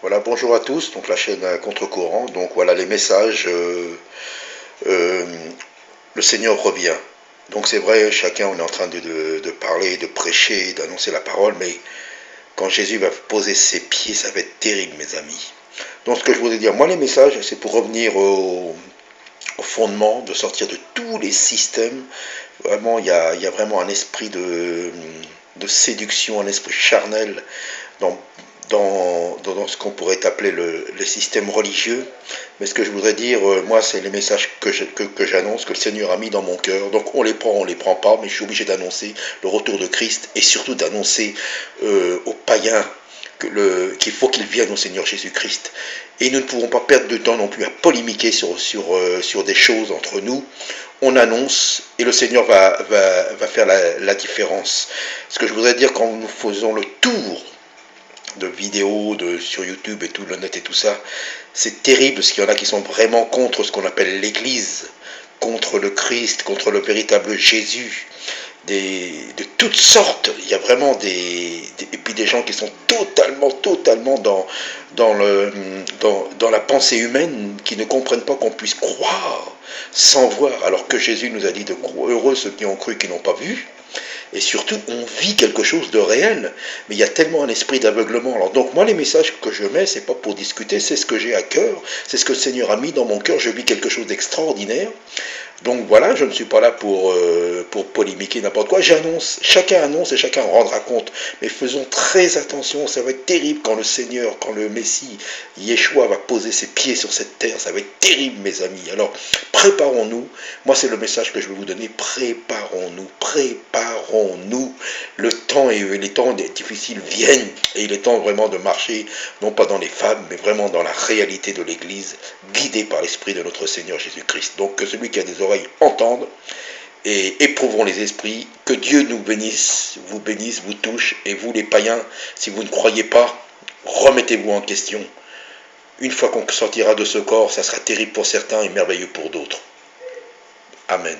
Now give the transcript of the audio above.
Voilà, bonjour à tous, donc la chaîne Contre-Courant, donc voilà les messages, euh, le Seigneur revient. Donc c'est vrai, chacun on est en train de parler, de prêcher, d'annoncer la parole, mais quand Jésus va poser ses pieds, ça va être terrible mes amis. Donc ce que je voudrais dire, moi les messages, c'est pour revenir au fondement, de sortir de tous les systèmes. Vraiment, il y a vraiment un esprit de séduction, un esprit charnel dans, dans ce qu'on pourrait appeler le système religieux. Mais ce que je voudrais dire, moi, c'est les messages que j'annonce, que le Seigneur a mis dans mon cœur. Donc on les prend pas, mais je suis obligé d'annoncer le retour de Christ et surtout d'annoncer aux païens qu'il faut qu'ils viennent au Seigneur Jésus-Christ. Et nous ne pouvons pas perdre de temps non plus à polémiquer sur des choses entre nous. On annonce et le Seigneur va faire la différence. Ce que je voudrais dire quand nous faisons le tour de vidéos sur YouTube et tout, le net et tout ça, c'est terrible parce qu'il y en a qui sont vraiment contre ce qu'on appelle l'Église, contre le Christ, contre le véritable Jésus. De toutes sortes, il y a vraiment et puis des gens qui sont totalement dans la pensée humaine, qui ne comprennent pas qu'on puisse croire sans voir, alors que Jésus nous a dit de croire, heureux ceux qui ont cru qui n'ont pas vu. Et surtout, on vit quelque chose de réel. Mais il y a tellement un esprit d'aveuglement. Alors, donc, moi, les messages que je mets, c'est pas pour discuter, c'est ce que j'ai à cœur. C'est ce que le Seigneur a mis dans mon cœur. Je vis quelque chose d'extraordinaire. Donc voilà, je ne suis pas là pour polémiquer n'importe quoi. J'annonce, chacun annonce et chacun rendra compte. Mais faisons très attention, ça va être terrible quand le Seigneur, quand le Messie, Yeshua va poser ses pieds sur cette terre. Ça va être terrible, mes amis. Alors, préparons-nous. Moi, c'est le message que je vais vous donner. Préparons-nous, préparons-nous. Les temps difficiles viennent et il est temps vraiment de marcher, non pas dans les fables, mais vraiment dans la réalité de l'Église, guidée par l'Esprit de notre Seigneur Jésus-Christ. Donc, que celui qui a des oreilles entende et éprouvons les esprits. Que Dieu nous bénisse, vous touche, et vous les païens, si vous ne croyez pas, remettez-vous en question. Une fois qu'on sortira de ce corps, ça sera terrible pour certains et merveilleux pour d'autres. Amen.